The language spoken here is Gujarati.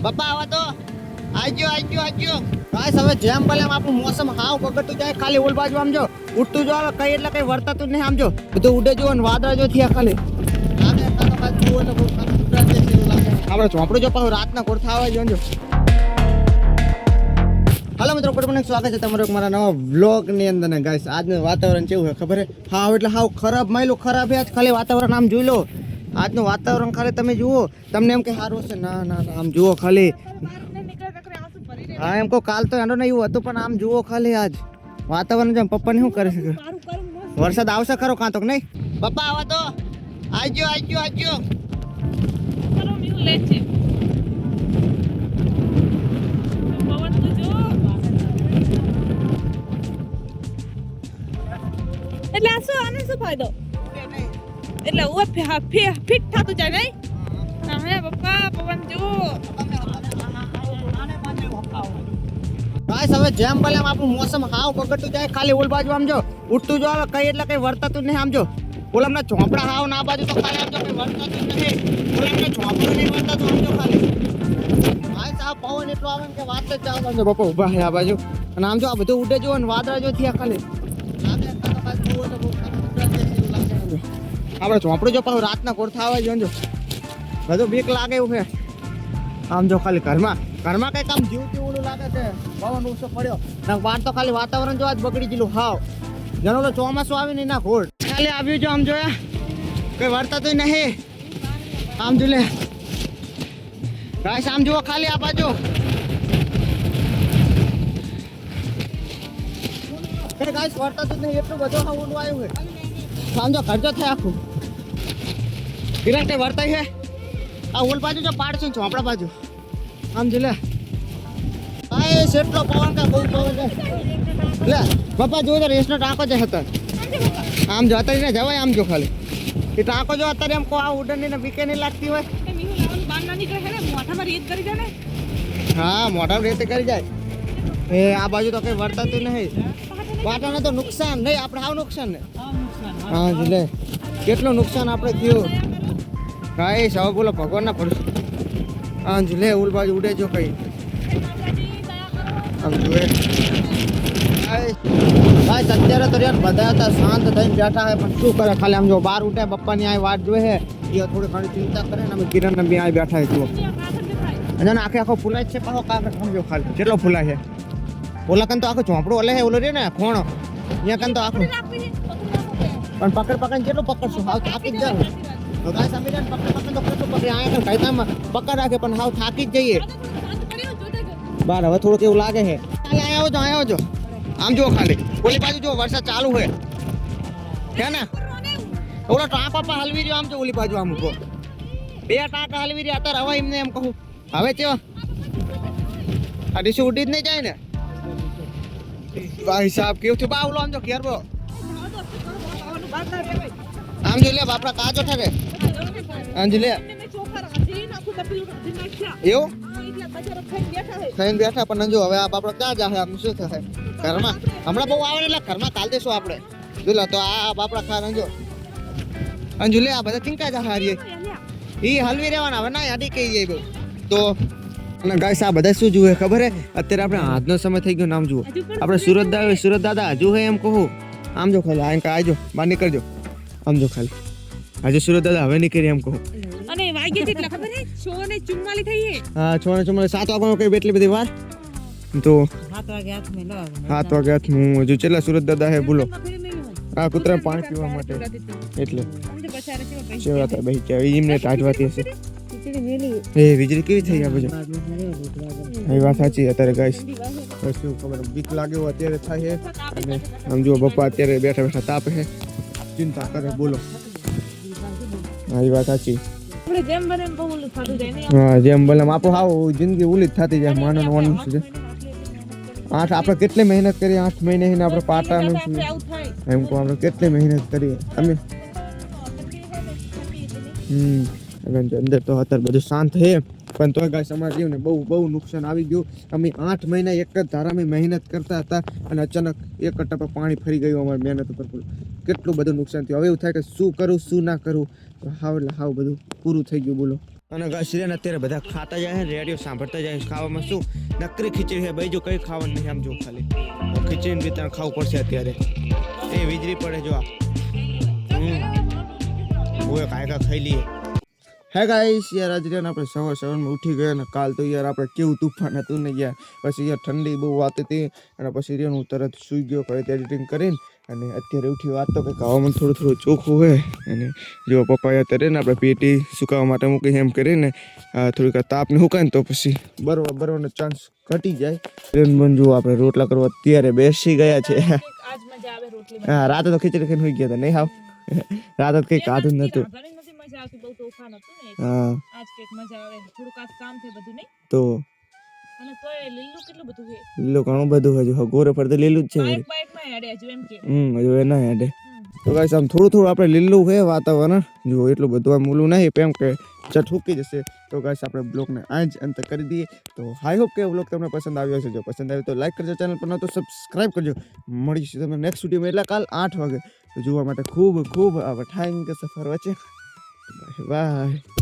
પપ્પા આવા તો આજો ગાઈસ હવે જેમ ભલે આપણું મોસમ હાવ બગડતું જાય ખાલી ઓલ બાજુ આમ જો ઉડતું જો આવે કઈ એટલે કઈ વર્તાતું નહીં આમ જો બધું ઉડે જો ને વાદળા જો થયા ખાલી આપણે ચોપડું જો પાછું રાતના કોરથા આવે જો હાલો મિત્રો મને સ્વાગત છે તમારું મારા નવા વ્લોગ ની અંદર ને ગાઈસ આજનું વાતાવરણ કેવું છે ખબર છે હાવ એટલે હાવ ખરાબ માયલું ખરાબ છે આજ ખાલી વાતાવરણ આમ જોઈ લો આજનું વાતાવરણ ખાલી તમે જુઓ તમને એમ કે સારું છે ના ના આમ જુઓ ખાલી હા એમ કહો કાલ તો એનો નહીં એવું હતું પણ આમ જુઓ ખાલી આજ વાતાવરણ જેમ પપ્પાને શું કરી શકે વરસાદ આવશે ખરો કાં તો નહીં પપ્પા આવા તો આજો એટલે આ શું આને શું ફાયદો એટલે ઓ ફિટ થતું જાય નહીં હા હે પપ્પા પવન જો ગાઈસ હવે જેમ ભલે આપણું મોસમ હાવ બગડતું જાય ખાલી ઓલ બાજુ આમ જો ઉડતું જો આવે કઈ એટલે કઈ વર્તાતું નહીં આમ જો ઓલામના ઝોપડા હાવ ના બાજુ તો ખાલી આમ જો કઈ વર્તાતું નહીં ઓલામના ઝોપડા નહીં વર્તાતું આમ જો ખાલી ગાઈસ આ પવન એટલો આવે કે વાત જ ચાલે આમ જો પપ્પા ઊભા છે આ બાજુ અને આમ જો આ બધું ઉડે જો ને વાદળા જો થયા ખાલી આપણે ઝોપડું જો પાછું રાતના કોરથા આવે જો બધું બીક લાગે એવું છે આમ જો ખાલી ઘરમાં કઈ કામ જીવતી ઓલું લાગે છે પવન ઓછો પડ્યો ના બહાર તો ખાલી વાતાવરણ જો આજ બગડી ગયેલું હાવ જેનો તો ચોમાસું આવી નહીં ના ઘોડ ખાલી આવ્યું જો આમ જોયા કઈ વર્તાતું નહીં આમ જો લે ગાઈસ આમ જુઓ ખાલી આ બાજુ ગાઈસ વર્તાતું નહીં એટલું બધું હા ઓલું આવ્યું છે સમજો ખર્ચો થાય આખું કિરણ કઈ વર્તાય છે આ ઓલ બાજુ જો પાડ છે ચોપડા બાજુ આમ જો લે આ એટલો પવન કા બહુ પવન લે પપ્પા જો રેસનો ટાંકો જ હતો આમ જો અત્યારે જવાય આમ જો ખાલી એ ટાંકો જો અત્યારે એમ કો આ ઉડન ને બીકે નહીં લાગતી હોય હા મોઢા રેત કરી જાય એ આ બાજુ તો કઈ વર્તાતું નહીં વાટાને તો નુકસાન નહીં આપણે આવ નુકસાન ને હા જી લે કેટલું નુકસાન આપણે થયું કાંઈ સવા બોલો ભગવાનના ભરોસે હા જી લે ઉલ બાજુ ઉડે જો કઈ આમ જુએ અત્યારે તો યાર બધા હતા શાંત થઈને બેઠા હોય પણ શું કરે ખાલી આમ જો બહાર ઉઠે પપ્પાની આ વાટ જોવે એ થોડી ઘણી ચિંતા કરે ને અમે કિરણ બી આ બેઠા જુઓ અને આખો ફૂલાય છે પાછો કાંક સમજો ખાલી કેટલો ફૂલાય છે ઓલા કન તો આખો ઝોપડો ઓલે છે ઓલો રે ને ખોણો અહીંયા કન તો આખું પણ પકડ કેટલું પકડશું હાવ થાકી જ જાવ તો ગાય સમીરન પકડ તો કેટલું પકડે આયા કાયદામાં પકડ રાખે પણ હાવ થાકી જ જઈએ બાર હવે થોડુંક એવું લાગે છે આયો જો આમ જો ખાલી ઓલી બાજુ જો વરસાદ ચાલુ છે ને ઓલો ટાંકા પર હલવી રહ્યો આમ જો ઓલી બાજુ આમ ઉભો બે ટાંકા હલવી રહ્યા અત્યારે હવે એમને એમ કહું હવે ચેવા આ ડીશ ઉડી જ નહીં જાય ને ભાઈ સાહેબ કેવું થયું બાવલો આમ જો ઘેર બો આમ જો લે બાપડા કાચો ઠરે આમ જો લે એવું ખાઈને બેઠા પણ જો હવે આ બાપડા ક્યાં જાહે આમ શું થાય ઘરમાં હમણાં બહુ આવે એટલે ઘરમાં કાલ દેશું આપણે જો તો આ બાપડા ખા રંજો અંજુ લે આ બધા ચિંતા જા હારીએ ઈ હલવી રહેવાના હવે ના આડી કહી જાય બહુ તો અને ગાઈસ આ બધા શું જુએ ખબર હે અત્યારે આપણે આજનો સમય થઈ ગયો નામ જુઓ આપણે સુરત દાદા હજુ હે એમ કહું આમ જો ખાલી આ આજો બહાર નીકળજો આમ જો ખાલી આજે સુરત દાદા હવે નીકળી એમ કહું અને વાગ્યે કેટલા ખબર હે 6:44 થઈ હે હા 6:44 7 વાગવાનો કઈ એટલી બધી વાર તો 7 વાગે હાથમાં લો 7 વાગે હાથમાં હજુ ચેલા સુરત દાદા હે બોલો આ કૂતરા પાણી પીવા માટે એટલે સેવા થાય ભાઈ કે એમને ટાટવાતી હશે એ વીજળી કેવી થઈ આ બધું એ વાત સાચી અત્યારે ગાઈસ શું ખબર બીક લાગે અત્યારે થાય છે અને આમ જો પપ્પા અત્યારે બેઠા તાપે છે ચિંતા કરે બોલો હા એ વાત સાચી જેમ બને એમ ઓલું થતું જાય ને હા જેમ બને આપણું હાવ જિંદગી ઓલી જ થતી જાય માનવાનું વાનું છે આપણે કેટલી મહેનત કરી 8 મહિને આપણે પાટાનું એમ કહું આપણે કેટલી મહેનત કરીએ અમે અંદર તો અત્યારે બધું શાંત છે પણ તો ગાઈસ અમારા જીવને બહુ નુકસાન આવી ગયું અમે 8 મહિના એક જ ધારામાં મહેનત કરતા હતા અને અચાનક એક ટપક પાણી ફરી ગયું અમારી મહેનત ઉપર કેટલું બધું નુકસાન થયું હવે એવું થાય કે શું કરું શું ના કરું તો હાવ એટલે હાવ બધું પૂરું થઈ ગયું બોલો અને ગશરીને અત્યારે બધા ખાતા જાય છે રેડિયો સાંભળતા જાય છે ખાવામાં શું નકરી ખીચડી છે બીજું કંઈ ખાવાનું નહીં આમ જો ખાલી ખીચડીને બી તને ખાવું પડશે અત્યારે એ વીજળી પડે જો ઓય કાંઈ ખાઈ લઈએ હે ગાઈસ યાર આજે આપણે સવારમાં ઉઠી ગયા ને કાલ તો યાર આપણે કેવું તુફાન હતું ને યાર પછી યાર ઠંડી બહુ વાત હતી અને પછી હું તરત સૂઈ ગયો ફરીથી એડિટિંગ કરીને અને અત્યારે ઉઠી વાત તો કંઈક હવામાન થોડું ચોખ્ખું હોય અને જો પપ્પાએ અત્યારે ને આપણે પેટી સુકાવવા માટે મૂકી એમ કરીને થોડીક તાપને સુકાય ને તો પછી બરોબરનો ચાન્સ ઘટી જાય ટ્રેન બંધ જો આપણે રોટલા કરવા અત્યારે બેસી ગયા છે આજ મજા આવે રોટલી હા રાતે તો ખીચડી ખાઈને સુઈ ગયા હતા નહીં હાવ રાતે કંઈ ખાધું જ નતું મજા આવતી બહુ તોફાન હતું ને હા આજ કંઈક મજા આવે થોડુંક આજ કામ છે બધું નહીં તો અને તોય લીલું કેટલું બધું છે લીલું ઘણું બધું હજુ ગોરે પર તો લીલું જ છે બાઈકમાં હેડે હજુ એમ કે હજુ એ ના હેડે તો ગાઈસ આમ થોડું આપણે લીલું છે વાતાવરણ જો એટલું બધું આમ ઓલું નહીં એમ કે ચટ ફૂકી જશે તો ગાઈસ આપણે બ્લોગને આ જ અંત કરી દઈએ તો આઈ હોપ કે બ્લોગ તમને પસંદ આવ્યો હશે જો પસંદ આવ્યો તો લાઈક કરજો ચેનલ પર ન તો સબસ્ક્રાઇબ કરજો મળીશું તમને નેક્સ્ટ વિડીયોમાં એટલે કાલ 8 વાગે તો જોવા માટે ખૂબ ખૂબ આભાર થેન્ક યુ સફર વચ્ચે બાય